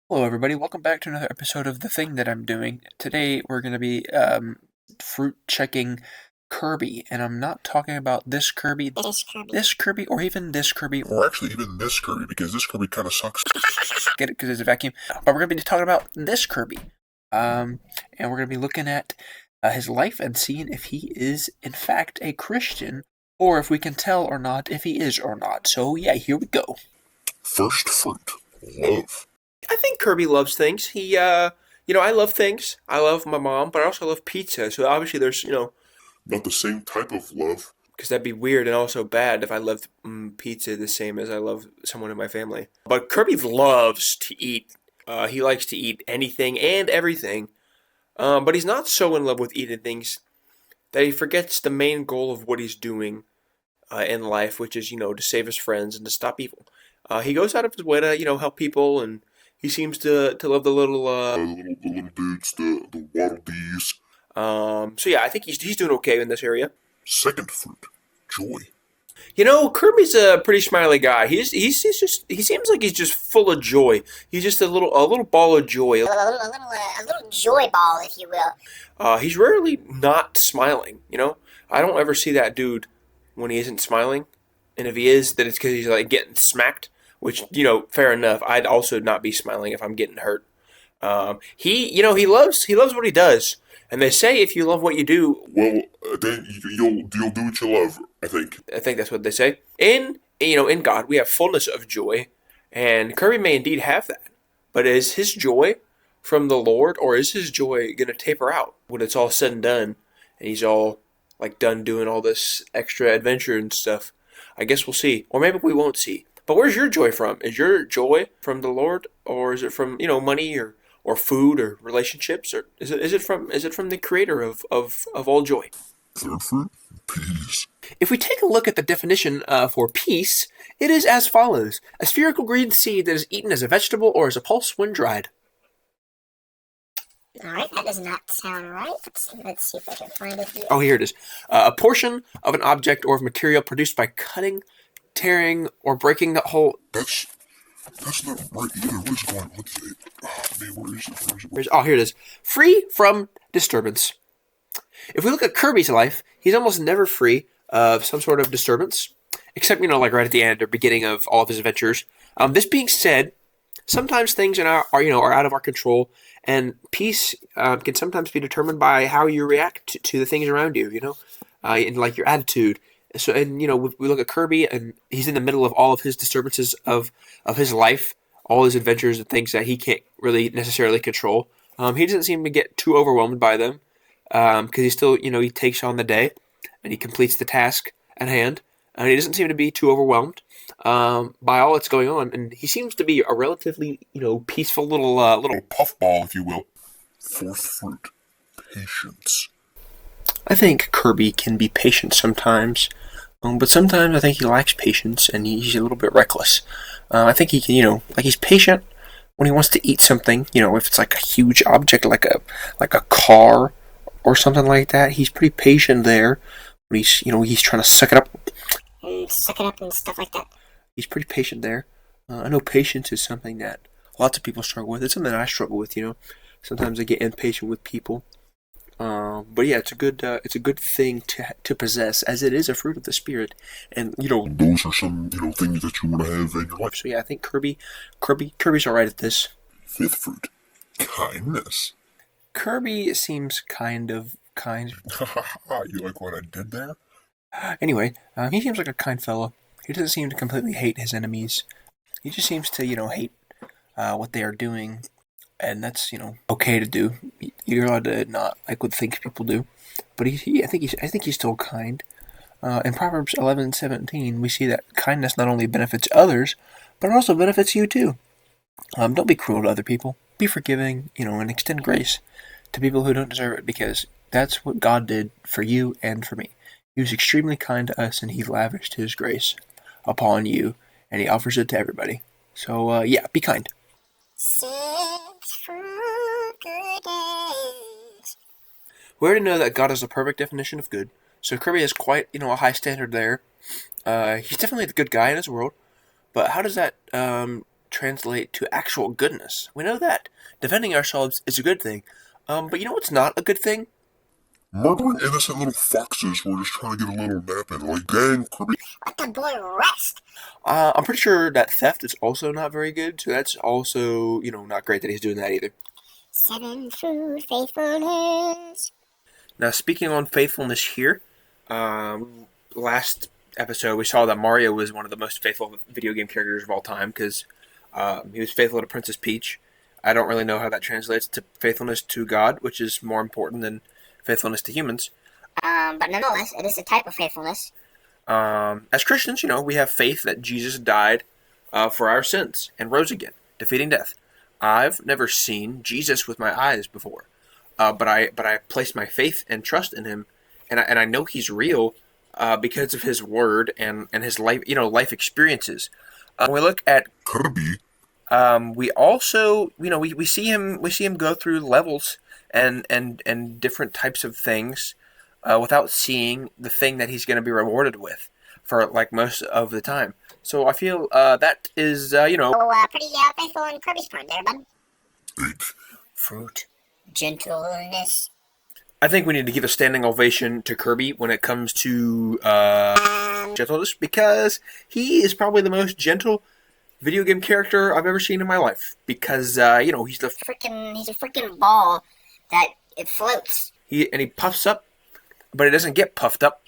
Hello everybody, welcome back to another episode of The Thing That I'm Doing. Today we're going to be fruit checking Kirby, and I'm not talking about this Kirby, or even this Kirby. Or actually even this Kirby, because this Kirby kind of sucks. Get it, because it's a vacuum. But we're going to be talking about this Kirby. And we're going to be looking at his life and seeing if he is in fact a Christian, or if we can tell or not if he is or not. So yeah, here we go. First fruit, love. I think Kirby loves things. He, I love things. I love my mom, but I also love pizza. So obviously there's, Not the same type of love. because that'd be weird and also bad if I loved pizza the same as I love someone in my family. But Kirby loves to eat. He likes to eat anything and everything. But he's not so in love with eating things that he forgets the main goal of what he's doing in life, which is, to save his friends and to stop evil. He goes out of his way to, help people, and he seems to love the little the little dudes, the waddle dees. So yeah, I think he's doing okay in this area. Second fruit, joy. Kirby's a pretty smiley guy. He seems like he's just full of joy. He's just a little ball of joy. A little joy ball, if you will. He's rarely not smiling. I don't ever see that dude when he isn't smiling. And if he is, then it's because he's like getting smacked. Which, fair enough. I'd also not be smiling if I'm getting hurt. He loves what he does. And they say if you love what you do, Well, then you'll do what you love, I think. I think that's what they say. In God, we have fullness of joy. And Kirby may indeed have that. But is his joy from the Lord, or is his joy going to taper out when it's all said and done? And he's all like done doing all this extra adventure and stuff. I guess we'll see. Or maybe we won't see. But where's your joy from? Is your joy from the Lord, or is it from money or food or relationships, or is it from the Creator of all joy? Third fruit, peas. If we take a look at the definition for peace, it is as follows: a spherical green seed that is eaten as a vegetable or as a pulse when dried. Alright, that does not sound right. Let's see if I can find it here. Oh, here it is. A portion of an object or of material produced by cutting, tearing, or breaking the whole. That's not right either. What is going on with it? Oh, man, where is it? Oh, here it is. Free from disturbance. If we look at Kirby's life, he's almost never free of some sort of disturbance, except, like right at the end or beginning of all of his adventures. This being said, sometimes things are out of our control, and peace can sometimes be determined by how you react to the things around you, and like your attitude. So, and we look at Kirby, and he's in the middle of all of his disturbances of his life, all his adventures and things that he can't really necessarily control. He doesn't seem to get too overwhelmed by them, because he still, he takes on the day, and he completes the task at hand, and he doesn't seem to be too overwhelmed by all that's going on, and he seems to be a relatively, peaceful little Puffball, if you will. Fourth fruit, patience. I think Kirby can be patient sometimes, but sometimes I think he lacks patience and he's a little bit reckless. I think he can, he's patient when he wants to eat something. If it's like a huge object, like a car or something like that, he's pretty patient there. But he's trying to suck it up. Suck it up and stuff like that. He's pretty patient there. I know patience is something that lots of people struggle with. It's something that I struggle with. Sometimes I get impatient with people. But yeah, it's a good thing to possess, as it is a fruit of the spirit, and those are some things that you want to have in your life. So yeah, I think Kirby's all right at this. Fifth fruit, kindness. Kirby seems kind. You like what I did there? Anyway, he seems like a kind fellow. He doesn't seem to completely hate his enemies. He just seems to hate what they are doing. And that's, okay to do. You're allowed to not like what things people do. But I think he's still kind. In Proverbs 11:17, we see that kindness not only benefits others, but it also benefits you too. Don't be cruel to other people. Be forgiving, and extend grace to people who don't deserve it, because that's what God did for you and for me. He was extremely kind to us, and he lavished his grace upon you, and he offers it to everybody. So, yeah, be kind. 6 fruit, good days. We already know that God is the perfect definition of good, So Kirby has quite, a high standard there. He's definitely the good guy in his world, but how does that translate to actual goodness? We know that defending ourselves is a good thing, but you know what's not a good thing? Murdering innocent little foxes who are just trying to get a little nap in. Like, dang, Kirby. Let the boy rest. I'm pretty sure that theft is also not very good, so that's also, not great that he's doing that either. 7 through faithfulness. Now, speaking on faithfulness here, last episode we saw that Mario was one of the most faithful video game characters of all time because he was faithful to Princess Peach. I don't really know how that translates to faithfulness to God, which is more important than faithfulness to humans. But nonetheless, it is a type of faithfulness. As Christians, we have faith that Jesus died for our sins and rose again, defeating death. I've never seen Jesus with my eyes before, but I place my faith and trust in him, and I know he's real because of his word and his life life experiences. When we look at Kirby. we also we see him go through levels and different types of things without seeing the thing that he's going to be rewarded with for like most of the time. So I feel that is Pretty faithful in Kirby's part there, bud. 8. Fruit. Gentleness. I think we need to give a standing ovation to Kirby when it comes to gentleness because he is probably the most gentle video game character I've ever seen in my life because he's He's a freaking ball that it floats. he puffs up, but it doesn't get puffed up,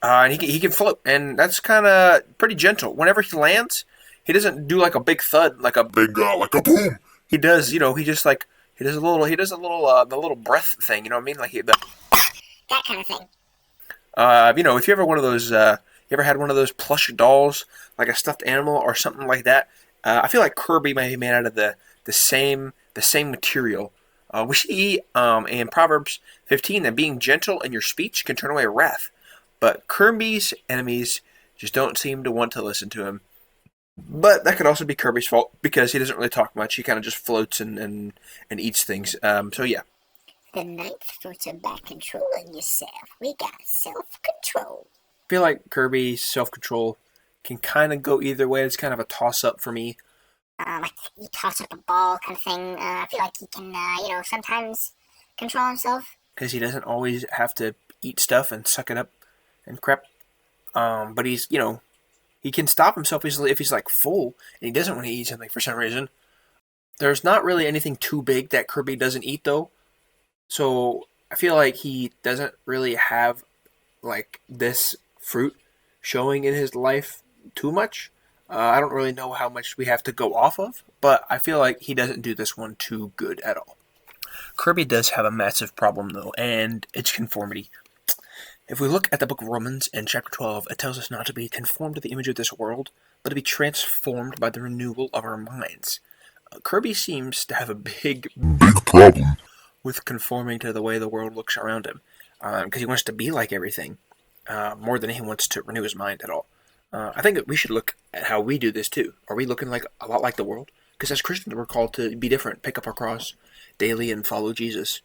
and he can float, and that's kind of pretty gentle. Whenever he lands, he doesn't do like a big thud, like a Big like a boom. he does. He does the little breath thing. You know what I mean? Like That kind of thing. if you ever one of those, you ever had one of those plush dolls, like a stuffed animal or something like that? I feel like Kirby may be made out of the same material. We see in Proverbs 15 that being gentle in your speech can turn away wrath, but Kirby's enemies just don't seem to want to listen to him. But that could also be Kirby's fault because he doesn't really talk much. He kind of just floats and eats things. So yeah. The 9th fruit's about controlling yourself. We got self-control. I feel like Kirby's self-control can kind of go either way. It's kind of a toss-up for me. Like you toss up a ball kind of thing. I feel like he can, sometimes control himself. Because he doesn't always have to eat stuff and suck it up and crap. But he's, he can stop himself easily if he's like full and he doesn't want to eat something for some reason. There's not really anything too big that Kirby doesn't eat though. So I feel like he doesn't really have like this fruit showing in his life too much. I don't really know how much we have to go off of, but I feel like he doesn't do this one too good at all. Kirby does have a massive problem though, and it's conformity. If we look at the book of Romans in chapter 12, it tells us not to be conformed to the image of this world, but to be transformed by the renewal of our minds. Kirby seems to have a big problem with conforming to the way the world looks around him, because he wants to be like everything, more than he wants to renew his mind at all. I think that we should look at how we do this too. Are we looking like a lot like the world? Because as Christians, we're called to be different, pick up our cross daily, and follow Jesus.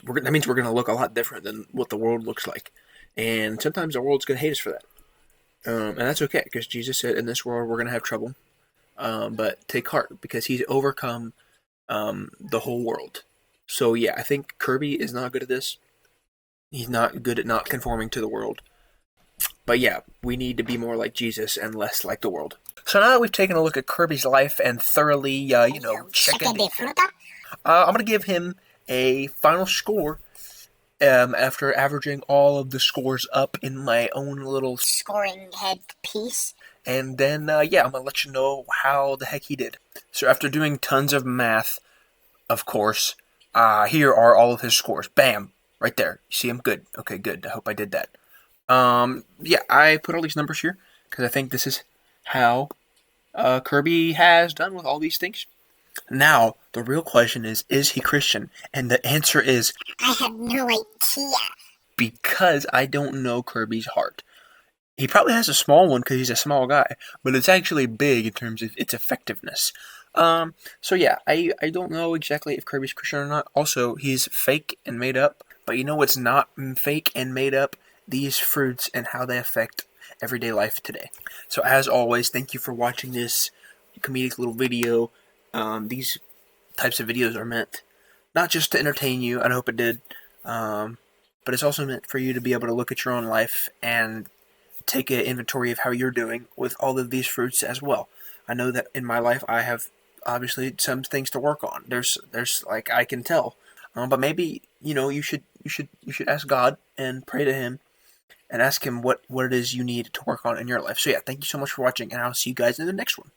That means we're going to look a lot different than what the world looks like, and sometimes the world's going to hate us for that. And that's okay, because Jesus said, "In this world, we're going to have trouble, but take heart, because He's overcome the whole world." So yeah, I think Kirby is not good at this. He's not good at not conforming to the world. But yeah, we need to be more like Jesus and less like the world. So now that we've taken a look at Kirby's life and thoroughly, checked Checa it, de fruta. I'm going to give him a final score after averaging all of the scores up in my own little... Scoring head piece. And then, I'm going to let you know how the heck he did. So after doing tons of math, of course, here are all of his scores. Bam! Right there. You see him? Good. Okay, good. I hope I did that. I put all these numbers here because I think this is how Kirby has done with all these things. Now, the real question is he Christian? And the answer is... I have no idea. Because I don't know Kirby's heart. He probably has a small one because he's a small guy, but it's actually big in terms of its effectiveness. I don't know exactly if Kirby's Christian or not. Also, he's fake and made up, but you know what's not fake and made up these fruits and how they affect everyday life today. So as always, thank you for watching this comedic little video. These types of videos are meant not just to entertain you, I hope it did, but it's also meant for you to be able to look at your own life and take an inventory of how you're doing with all of these fruits as well. I know that in my life I have obviously some things to work on. There's like I can tell, but maybe you should ask God and pray to Him and ask Him what it is you need to work on in your life. So yeah, thank you so much for watching, and I'll see you guys in the next one.